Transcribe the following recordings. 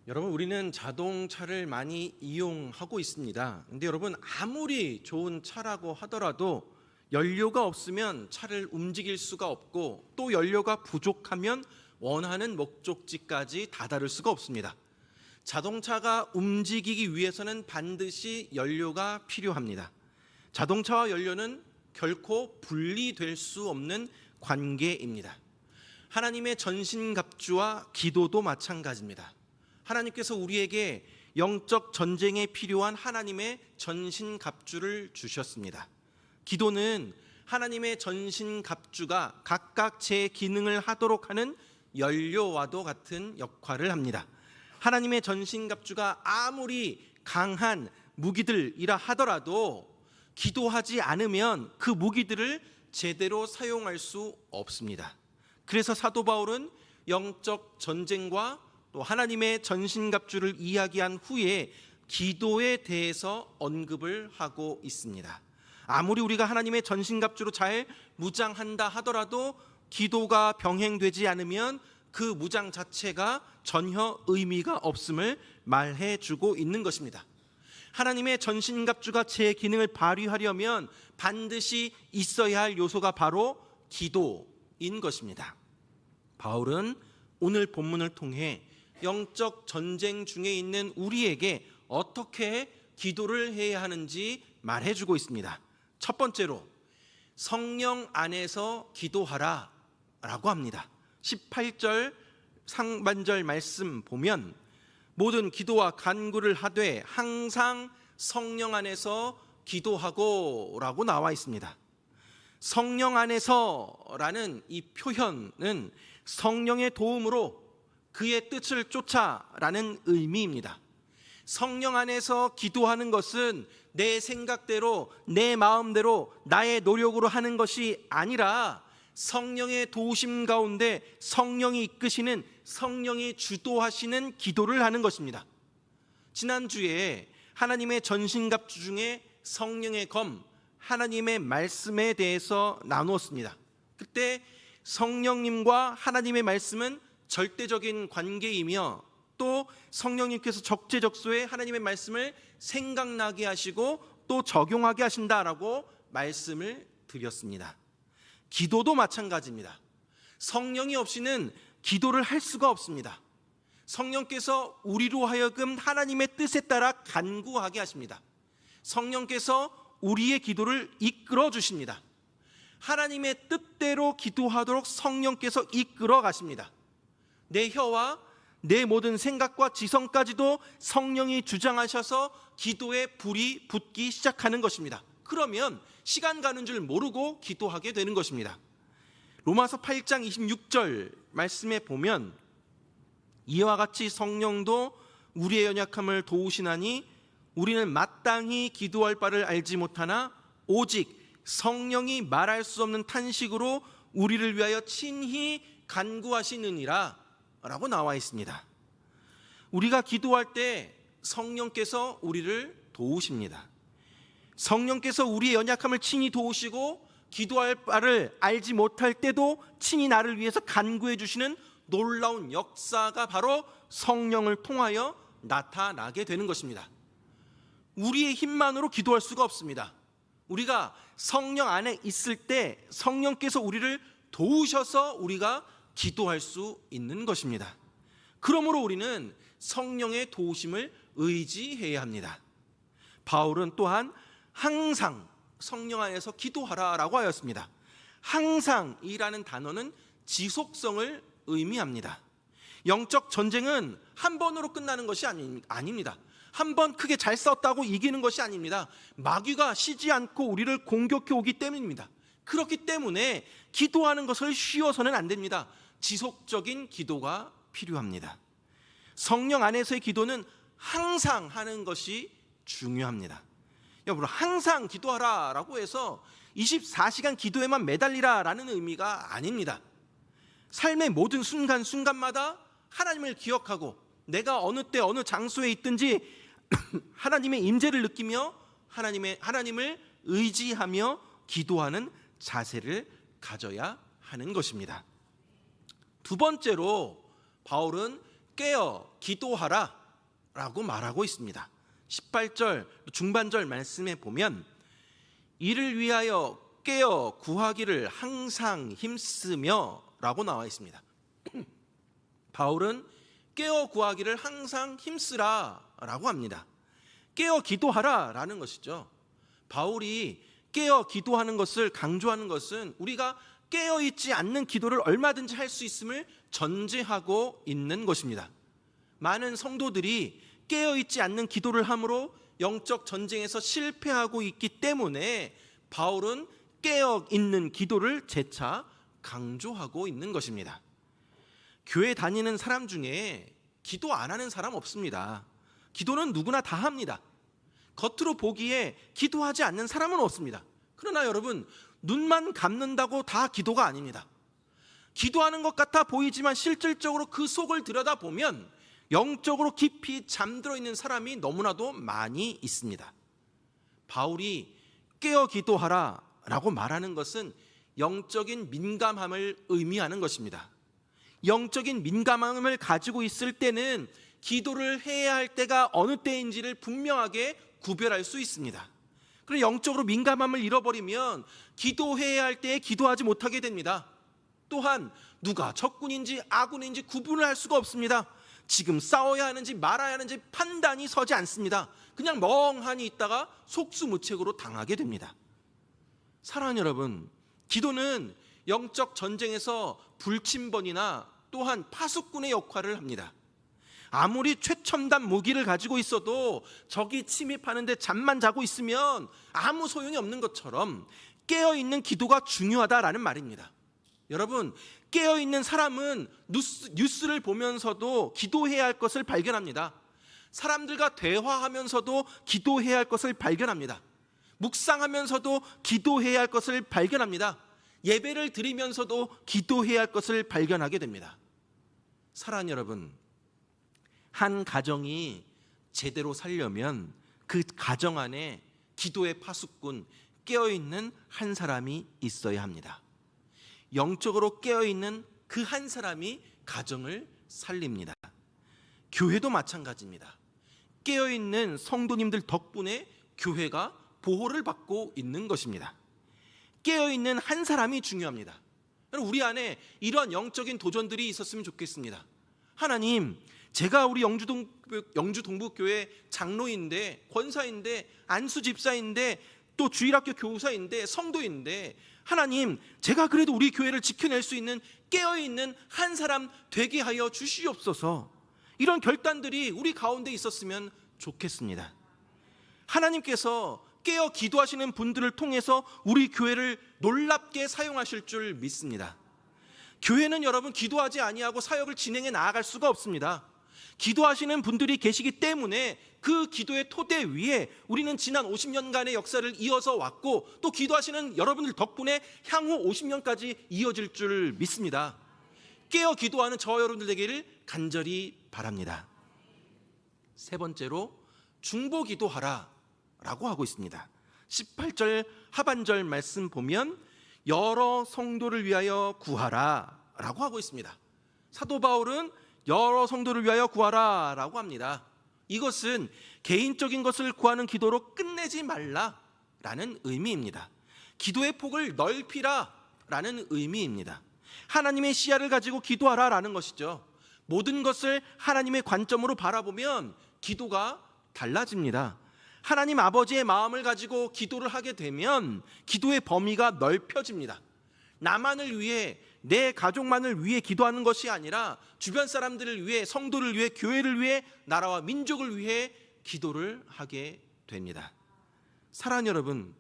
여러분, 우리는 자동차를 많이 이용하고 있습니다. 근데 여러분, 아무리 좋은 차라고 하더라도 연료가 없으면 차를 움직일 수가 없고, 또 연료가 부족하면 원하는 목적지까지 다다를 수가 없습니다. 자동차가 움직이기 위해서는 반드시 연료가 필요합니다. 자동차와 연료는 결코 분리될 수 없는 관계입니다. 하나님의 전신갑주와 기도도 마찬가지입니다. 하나님께서 우리에게 영적 전쟁에 필요한 하나님의 전신갑주를 주셨습니다. 기도는 하나님의 전신갑주가 각각 제 기능을 하도록 하는 연료와도 같은 역할을 합니다. 하나님의 전신갑주가 아무리 강한 무기들이라 하더라도 기도하지 않으면 그 무기들을 제대로 사용할 수 없습니다. 그래서 사도 바울은 영적 전쟁과 또 하나님의 전신갑주를 이야기한 후에 기도에 대해서 언급을 하고 있습니다. 아무리 우리가 하나님의 전신갑주로 잘 무장한다 하더라도 기도가 병행되지 않으면 그 무장 자체가 전혀 의미가 없음을 말해주고 있는 것입니다. 하나님의 전신갑주가 제 기능을 발휘하려면 반드시 있어야 할 요소가 바로 기도인 것입니다. 바울은 오늘 본문을 통해 영적 전쟁 중에 있는 우리에게 어떻게 기도를 해야 하는지 말해주고 있습니다. 첫 번째로 성령 안에서 기도하라 라고 합니다. 18절 상반절 말씀 보면 모든 기도와 간구를 하되 항상 성령 안에서 기도하고 라고 나와 있습니다. 성령 안에서 라는 이 표현은 성령의 도움으로 그의 뜻을 쫓아 라는 의미입니다. 성령 안에서 기도하는 것은 내 생각대로 내 마음대로 나의 노력으로 하는 것이 아니라 성령의 도우심 가운데 성령이 이끄시는, 성령이 주도하시는 기도를 하는 것입니다. 지난주에 하나님의 전신갑주 중에 성령의 검, 하나님의 말씀에 대해서 나누었습니다. 그때 성령님과 하나님의 말씀은 절대적인 관계이며 또 성령님께서 적재적소에 하나님의 말씀을 생각나게 하시고 또 적용하게 하신다라고 말씀을 드렸습니다. 기도도 마찬가지입니다. 성령이 없이는 기도를 할 수가 없습니다. 성령께서 우리로 하여금 하나님의 뜻에 따라 간구하게 하십니다. 성령께서 우리의 기도를 이끌어 주십니다. 하나님의 뜻대로 기도하도록 성령께서 이끌어 가십니다. 내 혀와 내 모든 생각과 지성까지도 성령이 주장하셔서 기도에 불이 붙기 시작하는 것입니다. 그러면 시간 가는 줄 모르고 기도하게 되는 것입니다. 로마서 8장 26절 말씀에 보면 이와 같이 성령도 우리의 연약함을 도우시나니 우리는 마땅히 기도할 바를 알지 못하나 오직 성령이 말할 수 없는 탄식으로 우리를 위하여 친히 간구하시느니라 라고 나와 있습니다. 우리가 기도할 때 성령께서 우리를 도우십니다. 성령께서 우리의 연약함을 친히 도우시고 기도할 바를 알지 못할 때도 친히 나를 위해서 간구해 주시는 놀라운 역사가 바로 성령을 통하여 나타나게 되는 것입니다. 우리의 힘만으로 기도할 수가 없습니다. 우리가 성령 안에 있을 때 성령께서 우리를 도우셔서 우리가 기도할 수 있는 것입니다. 그러므로 우리는 성령의 도우심을 의지해야 합니다. 바울은 또한 항상 성령 안에서 기도하라라고 하였습니다. 항상이라는 단어는 지속성을 의미합니다. 영적 전쟁은 한 번으로 끝나는 것이 아닙니다. 한 번 크게 잘 싸웠다고 이기는 것이 아닙니다. 마귀가 쉬지 않고 우리를 공격해 오기 때문입니다. 그렇기 때문에 기도하는 것을 쉬어서는 안 됩니다. 지속적인 기도가 필요합니다. 성령 안에서의 기도는 항상 하는 것이 중요합니다. 여러분, 항상 기도하라 라고 해서 24시간 기도에만 매달리라 라는 의미가 아닙니다. 삶의 모든 순간순간마다 하나님을 기억하고 내가 어느 때 어느 장소에 있든지 하나님의 임재를 느끼며 하나님을 의지하며 기도하는 자세를 가져야 하는 것입니다. 두 번째로 바울은 깨어 기도하라 라고 말하고 있습니다. 18절 중반절 말씀에 보면 이를 위하여 깨어 구하기를 항상 힘쓰며 라고 나와 있습니다. 바울은 깨어 구하기를 항상 힘쓰라 라고 합니다. 깨어 기도하라 라는 것이죠. 바울이 깨어 기도하는 것을 강조하는 것은 우리가 깨어있지 않는 기도를 얼마든지 할 수 있음을 전제하고 있는 것입니다. 많은 성도들이 깨어있지 않는 기도를 함으로 영적 전쟁에서 실패하고 있기 때문에 바울은 깨어있는 기도를 재차 강조하고 있는 것입니다. 교회 다니는 사람 중에 기도 안 하는 사람 없습니다. 기도는 누구나 다 합니다. 겉으로 보기에 기도하지 않는 사람은 없습니다. 그러나 여러분, 눈만 감는다고 다 기도가 아닙니다. 기도하는 것 같아 보이지만 실질적으로 그 속을 들여다보면 영적으로 깊이 잠들어 있는 사람이 너무나도 많이 있습니다. 바울이 깨어 기도하라 라고 말하는 것은 영적인 민감함을 의미하는 것입니다. 영적인 민감함을 가지고 있을 때는 기도를 해야 할 때가 어느 때인지를 분명하게 구별할 수 있습니다. 그리고 영적으로 민감함을 잃어버리면 기도해야 할 때에 기도하지 못하게 됩니다. 또한 누가 적군인지 아군인지 구분을 할 수가 없습니다. 지금 싸워야 하는지 말아야 하는지 판단이 서지 않습니다. 그냥 멍하니 있다가 속수무책으로 당하게 됩니다. 사랑하는 여러분, 기도는 영적 전쟁에서 불침번이나 또한 파수꾼의 역할을 합니다. 아무리 최첨단 무기를 가지고 있어도 적이 침입하는데 잠만 자고 있으면 아무 소용이 없는 것처럼 깨어있는 기도가 중요하다라는 말입니다. 여러분, 깨어있는 사람은 뉴스를 보면서도 기도해야 할 것을 발견합니다. 사람들과 대화하면서도 기도해야 할 것을 발견합니다. 묵상하면서도 기도해야 할 것을 발견합니다. 예배를 드리면서도 기도해야 할 것을 발견하게 됩니다. 사랑하는 여러분, 한 가정이 제대로 살려면 그 가정 안에 기도의 파수꾼, 깨어있는 한 사람이 있어야 합니다. 영적으로 깨어있는 그 한 사람이 가정을 살립니다. 교회도 마찬가지입니다. 깨어있는 성도님들 덕분에 교회가 보호를 받고 있는 것입니다. 깨어있는 한 사람이 중요합니다. 우리 안에 이러한 영적인 도전들이 있었으면 좋겠습니다. 하나님, 제가 우리 영주 동북교회 장로인데, 권사인데, 안수 집사인데, 또 주일학교 교사인데, 성도인데, 하나님, 제가 그래도 우리 교회를 지켜낼 수 있는 깨어있는 한 사람 되게 하여 주시옵소서. 이런 결단들이 우리 가운데 있었으면 좋겠습니다. 하나님께서 깨어 기도하시는 분들을 통해서 우리 교회를 놀랍게 사용하실 줄 믿습니다. 교회는 여러분 기도하지 아니하고 사역을 진행해 나아갈 수가 없습니다. 기도하시는 분들이 계시기 때문에 그 기도의 토대 위에 우리는 지난 50년간의 역사를 이어서 왔고, 또 기도하시는 여러분들 덕분에 향후 50년까지 이어질 줄 믿습니다. 깨어 기도하는 저 여러분들 되기를 간절히 바랍니다. 세 번째로 중보 기도하라 라고 하고 있습니다. 18절 하반절 말씀 보면 여러 성도를 위하여 구하라 라고 하고 있습니다. 사도 바울은 여러 성도를 위하여 구하라 라고 합니다. 이것은 개인적인 것을 구하는 기도로 끝내지 말라라는 의미입니다. 기도의 폭을 넓히라 라는 의미입니다. 하나님의 시야를 가지고 기도하라 라는 것이죠. 모든 것을 하나님의 관점으로 바라보면 기도가 달라집니다. 하나님 아버지의 마음을 가지고 기도를 하게 되면 기도의 범위가 넓혀집니다. 나만을 위해, 내 가족만을 위해 기도하는 것이 아니라 주변 사람들을 위해, 성도를 위해, 교회를 위해, 나라와 민족을 위해 기도를 하게 됩니다. 사랑하는 여러분,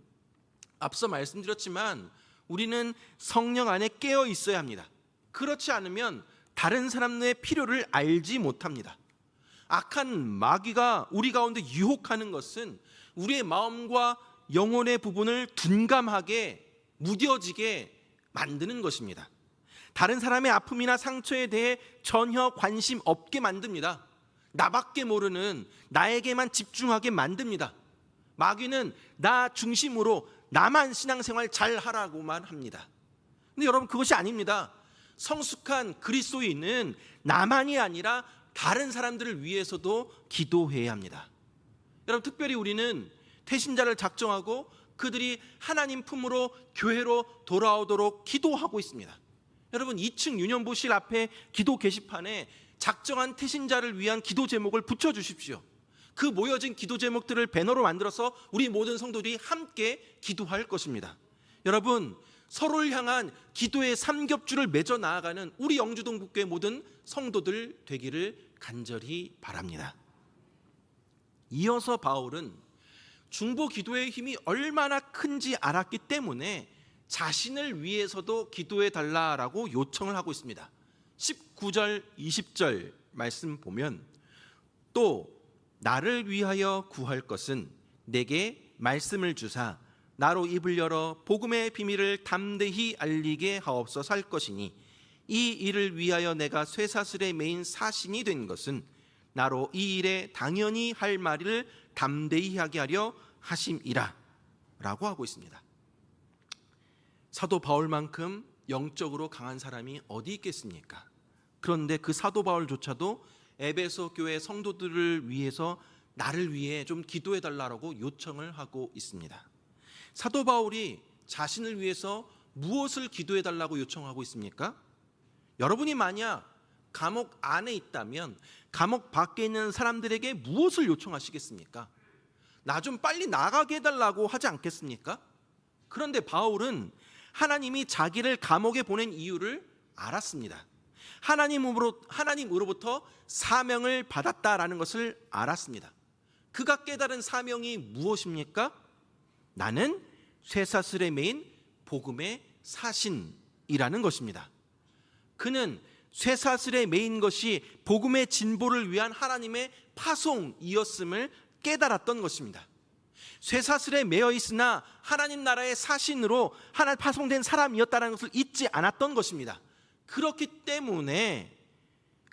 앞서 말씀드렸지만 우리는 성령 안에 깨어 있어야 합니다. 그렇지 않으면 다른 사람의 필요를 알지 못합니다. 악한 마귀가 우리 가운데 유혹하는 것은 우리의 마음과 영혼의 부분을 둔감하게, 무뎌지게 만드는 것입니다. 다른 사람의 아픔이나 상처에 대해 전혀 관심 없게 만듭니다. 나밖에 모르는, 나에게만 집중하게 만듭니다. 마귀는 나 중심으로 나만 신앙생활 잘 하라고만 합니다. 근데 여러분, 그것이 아닙니다. 성숙한 그리스도인은 나만이 아니라 다른 사람들을 위해서도 기도해야 합니다. 여러분, 특별히 우리는 태신자를 작정하고 그들이 하나님 품으로 교회로 돌아오도록 기도하고 있습니다. 여러분, 2층 유년부실 앞에 기도 게시판에 작정한 태신자를 위한 기도 제목을 붙여주십시오. 그 모여진 기도 제목들을 배너로 만들어서 우리 모든 성도들이 함께 기도할 것입니다. 여러분, 서로를 향한 기도의 삼겹줄을 맺어 나아가는 우리 영주동북교회 모든 성도들 되기를 간절히 바랍니다. 이어서 바울은 중보 기도의 힘이 얼마나 큰지 알았기 때문에 자신을 위해서도 기도해 달라라고 요청을 하고 있습니다. 19절 20절 말씀 보면, 또 나를 위하여 구할 것은 내게 말씀을 주사 나로 입을 열어 복음의 비밀을 담대히 알리게 하옵소서 할 것이니, 이 일을 위하여 내가 쇠사슬에 매인 사신이 된 것은 나로 이 일에 당연히 할 말을 담대히 하게 하려 하심이라 라고 하고 있습니다. 사도 바울만큼 영적으로 강한 사람이 어디 있겠습니까? 그런데 그 사도 바울조차도 에베소 교회 성도들을 위해서 나를 위해 좀 기도해 달라고 요청을 하고 있습니다. 사도 바울이 자신을 위해서 무엇을 기도해 달라고 요청하고 있습니까? 여러분이 만약 감옥 안에 있다면 감옥 밖에 있는 사람들에게 무엇을 요청하시겠습니까? 나 좀 빨리 나가게 해달라고 하지 않겠습니까? 그런데 바울은 하나님이 자기를 감옥에 보낸 이유를 알았습니다. 하나님으로부터 사명을 받았다라는 것을 알았습니다. 그가 깨달은 사명이 무엇입니까? 나는 쇠사슬에 매인 복음의 사신이라는 것입니다. 그는 쇠사슬에 매인 것이 복음의 진보를 위한 하나님의 파송이었음을 깨달았던 것입니다. 쇠사슬에 매여 있으나 하나님 나라의 사신으로 하나님 파송된 사람이었다는 것을 잊지 않았던 것입니다. 그렇기 때문에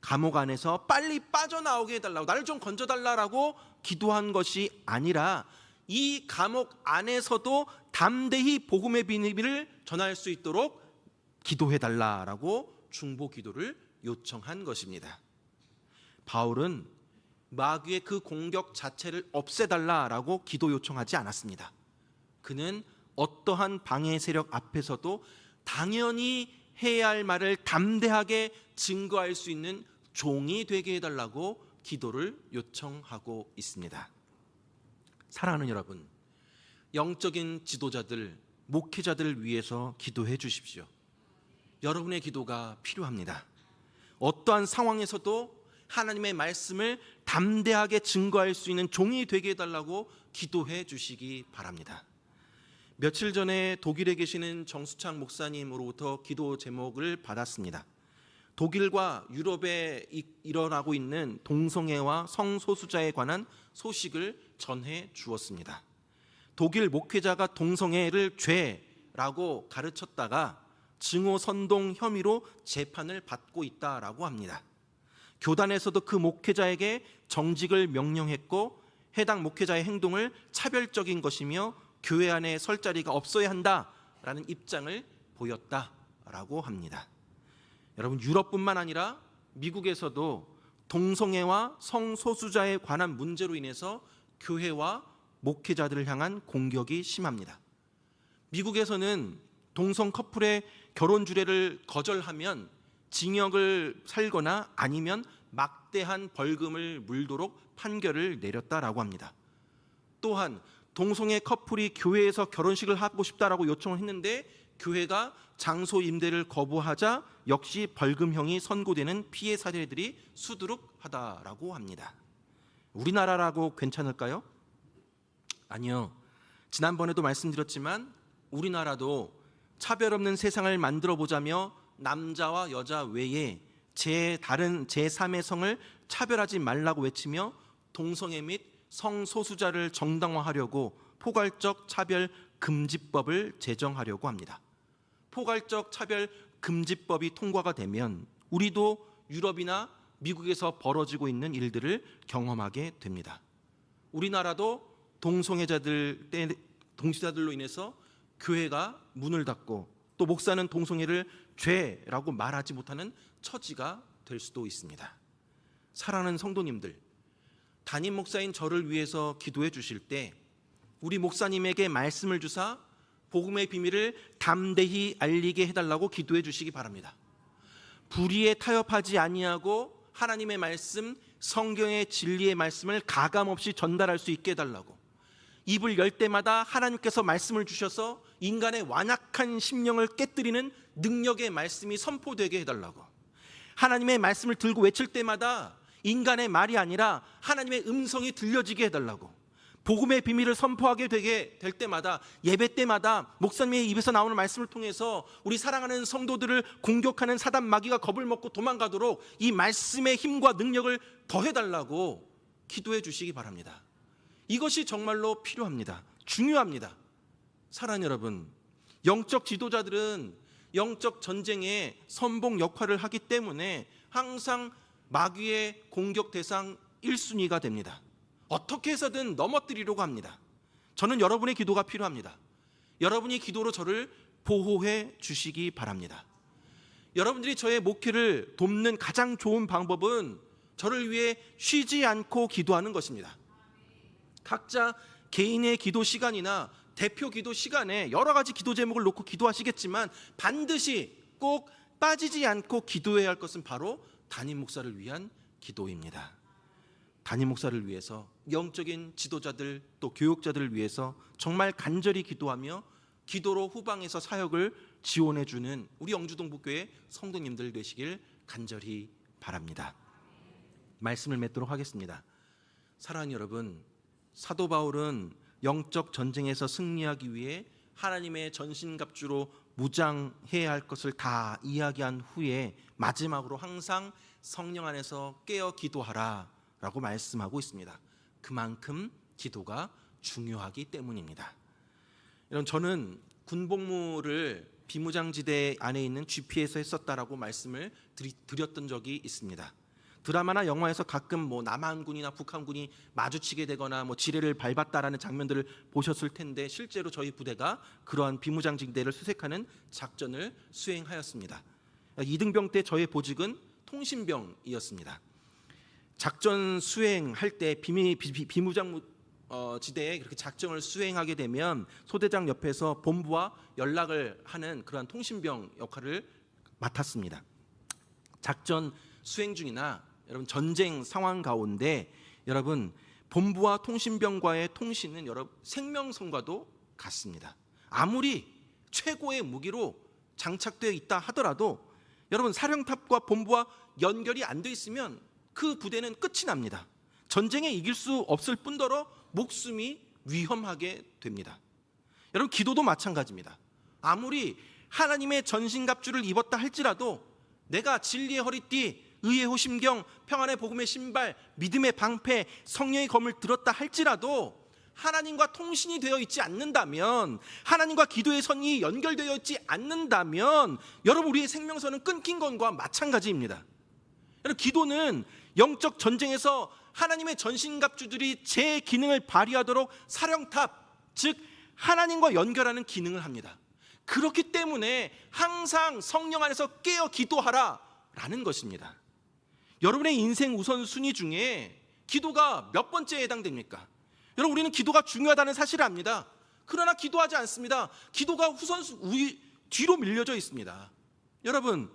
감옥 안에서 빨리 빠져나오게 해달라고, 나를 좀 건져달라고 기도한 것이 아니라 이 감옥 안에서도 담대히 복음의 비밀을 전할 수 있도록 기도해달라고 중보 기도를 요청한 것입니다. 바울은 마귀의 그 공격 자체를 없애달라고 기도 요청하지 않았습니다. 그는 어떠한 방해 세력 앞에서도 당연히 해야 할 말을 담대하게 증거할 수 있는 종이 되게 해달라고 기도를 요청하고 있습니다. 사랑하는 여러분, 영적인 지도자들, 목회자들을 위해서 기도해 주십시오. 여러분의 기도가 필요합니다. 어떠한 상황에서도 하나님의 말씀을 담대하게 증거할 수 있는 종이 되게 해달라고 기도해 주시기 바랍니다. 며칠 전에 독일에 계시는 정수창 목사님으로부터 기도 제목을 받았습니다. 독일과 유럽에 일어나고 있는 동성애와 성소수자에 관한 소식을 전해 주었습니다. 독일 목회자가 동성애를 죄라고 가르쳤다가 증오 선동 혐의로 재판을 받고 있다라고 합니다. 교단에서도 그 목회자에게 정직을 명령했고 해당 목회자의 행동을 차별적인 것이며 교회 안에 설 자리가 없어야 한다라는 입장을 보였다라고 합니다. 여러분, 유럽뿐만 아니라 미국에서도 동성애와 성소수자에 관한 문제로 인해서 교회와 목회자들을 향한 공격이 심합니다. 미국에서는 동성 커플의 결혼 주례를 거절하면 징역을 살거나 아니면 막대한 벌금을 물도록 판결을 내렸다라고 합니다. 또한 동성애 커플이 교회에서 결혼식을 하고 싶다라고 요청을 했는데 교회가 장소 임대를 거부하자 역시 벌금형이 선고되는 피해 사례들이 수두룩하다라고 합니다. 우리나라라고 괜찮을까요? 아니요. 지난번에도 말씀드렸지만 우리나라도 차별 없는 세상을 만들어 보자며 남자와 여자 외에 다른 제3의 성을 차별하지 말라고 외치며 동성애 및 성소수자를 정당화하려고 포괄적 차별 금지법을 제정하려고 합니다. 포괄적 차별 금지법이 통과가 되면 우리도 유럽이나 미국에서 벌어지고 있는 일들을 경험하게 됩니다. 우리나라도 동성애자들로 인해서 교회가 문을 닫고 또 목사는 동성애를 죄라고 말하지 못하는 처지가 될 수도 있습니다. 사랑하는 성도님들, 담임 목사인 저를 위해서 기도해 주실 때 우리 목사님에게 말씀을 주사 복음의 비밀을 담대히 알리게 해달라고 기도해 주시기 바랍니다. 불의에 타협하지 아니하고 하나님의 말씀, 성경의 진리의 말씀을 가감없이 전달할 수 있게 해달라고, 입을 열 때마다 하나님께서 말씀을 주셔서 인간의 완악한 심령을 깨뜨리는 능력의 말씀이 선포되게 해달라고, 하나님의 말씀을 들고 외칠 때마다 인간의 말이 아니라 하나님의 음성이 들려지게 해달라고, 복음의 비밀을 선포하게 되게 될 때마다, 예배 때마다 목사님의 입에서 나오는 말씀을 통해서 우리 사랑하는 성도들을 공격하는 사단 마귀가 겁을 먹고 도망가도록 이 말씀의 힘과 능력을 더해달라고 기도해 주시기 바랍니다. 이것이 정말로 필요합니다. 중요합니다. 사랑하는 여러분, 영적 지도자들은 영적 전쟁에 선봉 역할을 하기 때문에 항상 마귀의 공격 대상 1순위가 됩니다. 어떻게 해서든 넘어뜨리려고 합니다. 저는 여러분의 기도가 필요합니다. 여러분이 기도로 저를 보호해 주시기 바랍니다. 여러분들이 저의 목회를 돕는 가장 좋은 방법은 저를 위해 쉬지 않고 기도하는 것입니다. 각자 개인의 기도 시간이나 대표 기도 시간에 여러 가지 기도 제목을 놓고 기도하시겠지만 반드시 꼭 빠지지 않고 기도해야 할 것은 바로 담임 목사를 위한 기도입니다. 담임 목사를 위해서, 영적인 지도자들 또 교육자들을 위해서 정말 간절히 기도하며 기도로 후방에서 사역을 지원해 주는 우리 영주동북교회 성도님들 되시길 간절히 바랍니다. 말씀을 맺도록 하겠습니다. 사랑하는 여러분, 사도 바울은 영적 전쟁에서 승리하기 위해 하나님의 전신갑주로 무장해야 할 것을 다 이야기한 후에 마지막으로 항상 성령 안에서 깨어 기도하라 라고 말씀하고 있습니다. 그만큼 기도가 중요하기 때문입니다. 여러분, 저는 군복무를 비무장지대 안에 있는 GP에서 했었다라고 말씀을 드렸던 적이 있습니다. 드라마나 영화에서 가끔 남한군이나 북한군이 마주치게 되거나 지뢰를 밟았다라는 장면들을 보셨을 텐데, 실제로 저희 부대가 그러한 비무장지대를 수색하는 작전을 수행하였습니다. 이등병 때 저의 보직은 통신병이었습니다. 작전 수행할 때 비무장 지대에 그렇게 작전을 수행하게 되면 소대장 옆에서 본부와 연락을 하는 그러한 통신병 역할을 맡았습니다. 작전 수행 중이나 여러분 전쟁 상황 가운데 여러분 본부와 통신병과의 통신은 여러분 생명선과도 같습니다. 아무리 최고의 무기로 장착되어 있다 하더라도 여러분 사령탑과 본부와 연결이 안 돼 있으면 그 부대는 끝이 납니다. 전쟁에 이길 수 없을 뿐더러 목숨이 위험하게 됩니다. 여러분 기도도 마찬가지입니다. 아무리 하나님의 전신갑주를 입었다 할지라도 내가 진리의 허리띠, 의의 호심경, 평안의 복음의 신발, 믿음의 방패, 성령의 검을 들었다 할지라도 하나님과 통신이 되어 있지 않는다면, 하나님과 기도의 선이 연결되어 있지 않는다면 여러분 우리의 생명선은 끊긴 것과 마찬가지입니다. 여러분 기도는 영적 전쟁에서 하나님의 전신갑주들이 제 기능을 발휘하도록 사령탑, 즉 하나님과 연결하는 기능을 합니다. 그렇기 때문에 항상 성령 안에서 깨어 기도하라 라는 것입니다. 여러분의 인생 우선순위 중에 기도가 몇 번째에 해당됩니까? 여러분 우리는 기도가 중요하다는 사실을 압니다. 그러나 기도하지 않습니다. 기도가 뒤로 밀려져 있습니다. 여러분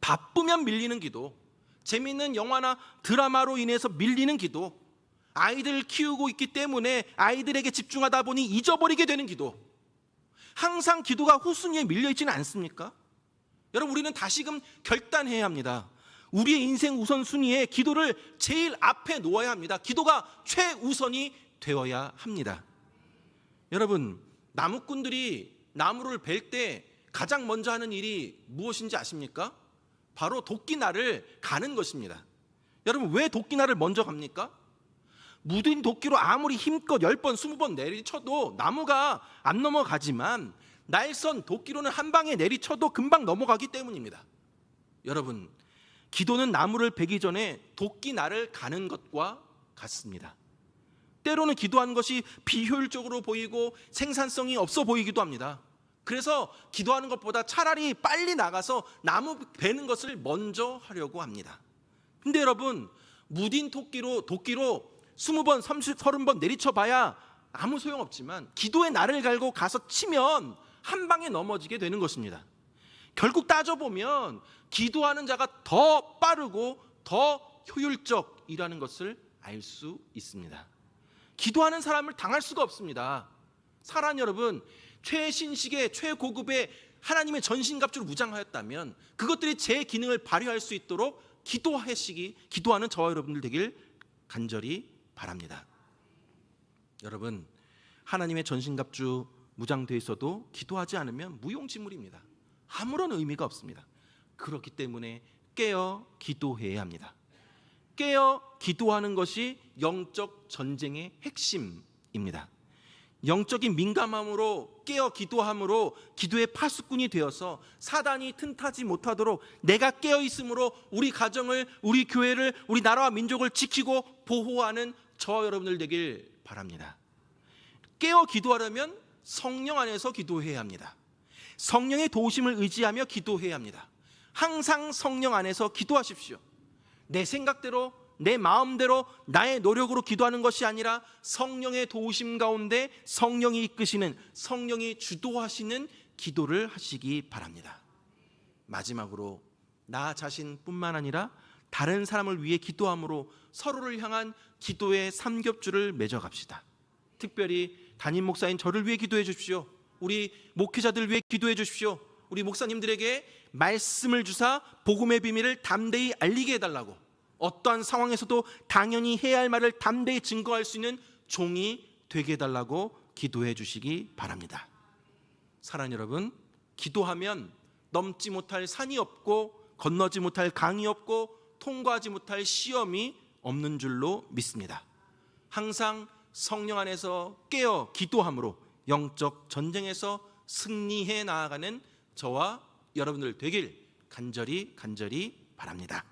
바쁘면 밀리는 기도, 재미있는 영화나 드라마로 인해서 밀리는 기도, 아이들을 키우고 있기 때문에 아이들에게 집중하다 보니 잊어버리게 되는 기도, 항상 기도가 후순위에 밀려있지는 않습니까? 여러분 우리는 다시금 결단해야 합니다. 우리의 인생 우선순위에 기도를 제일 앞에 놓아야 합니다. 기도가 최우선이 되어야 합니다. 여러분 나무꾼들이 나무를 벨 때 가장 먼저 하는 일이 무엇인지 아십니까? 바로 도끼날을 가는 것입니다. 여러분 왜 도끼날을 먼저 갑니까? 무딘 도끼로 아무리 힘껏 10번, 20번 내리쳐도 나무가 안 넘어가지만 날선 도끼로는 한 방에 내리쳐도 금방 넘어가기 때문입니다. 여러분 기도는 나무를 베기 전에 도끼날을 가는 것과 같습니다. 때로는 기도하는 것이 비효율적으로 보이고 생산성이 없어 보이기도 합니다. 그래서 기도하는 것보다 차라리 빨리 나가서 나무 베는 것을 먼저 하려고 합니다. 근데 여러분, 무딘 도끼로 20번, 30번 내리쳐 봐야 아무 소용없지만 기도의 날을 갈고 가서 치면 한 방에 넘어지게 되는 것입니다. 결국 따져보면 기도하는 자가 더 빠르고 더 효율적이라는 것을 알 수 있습니다. 기도하는 사람을 당할 수가 없습니다. 사랑 여러분, 최신식의 최고급의 하나님의 전신갑주로 무장하였다면 그것들이 제 기능을 발휘할 수 있도록 기도하는 저와 여러분들 되길 간절히 바랍니다. 여러분, 하나님의 전신갑주 무장되어 있어도 기도하지 않으면 무용지물입니다. 아무런 의미가 없습니다. 그렇기 때문에 깨어 기도해야 합니다. 깨어 기도하는 것이 영적 전쟁의 핵심입니다. 영적인 민감함으로 깨어 기도함으로 기도의 파수꾼이 되어서 사단이 틈타지 못하도록 내가 깨어 있음으로 우리 가정을, 우리 교회를, 우리 나라와 민족을 지키고 보호하는 저와 여러분들 되길 바랍니다. 깨어 기도하려면 성령 안에서 기도해야 합니다. 성령의 도우심을 의지하며 기도해야 합니다. 항상 성령 안에서 기도하십시오. 내 생각대로, 내 마음대로, 나의 노력으로 기도하는 것이 아니라 성령의 도우심 가운데 성령이 이끄시는, 성령이 주도하시는 기도를 하시기 바랍니다. 마지막으로 나 자신뿐만 아니라 다른 사람을 위해 기도함으로 서로를 향한 기도의 삼겹줄을 맺어갑시다. 특별히 담임 목사인 저를 위해 기도해 주십시오. 우리 목회자들 위해 기도해 주십시오. 우리 목사님들에게 말씀을 주사 복음의 비밀을 담대히 알리게 해달라고, 어떠한 상황에서도 당연히 해야 할 말을 담대히 증거할 수 있는 종이 되게 해달라고 기도해 주시기 바랍니다. 사랑하는 여러분, 기도하면 넘지 못할 산이 없고 건너지 못할 강이 없고 통과하지 못할 시험이 없는 줄로 믿습니다. 항상 성령 안에서 깨어 기도함으로 영적 전쟁에서 승리해 나아가는 저와 여러분들 되길 간절히 바랍니다.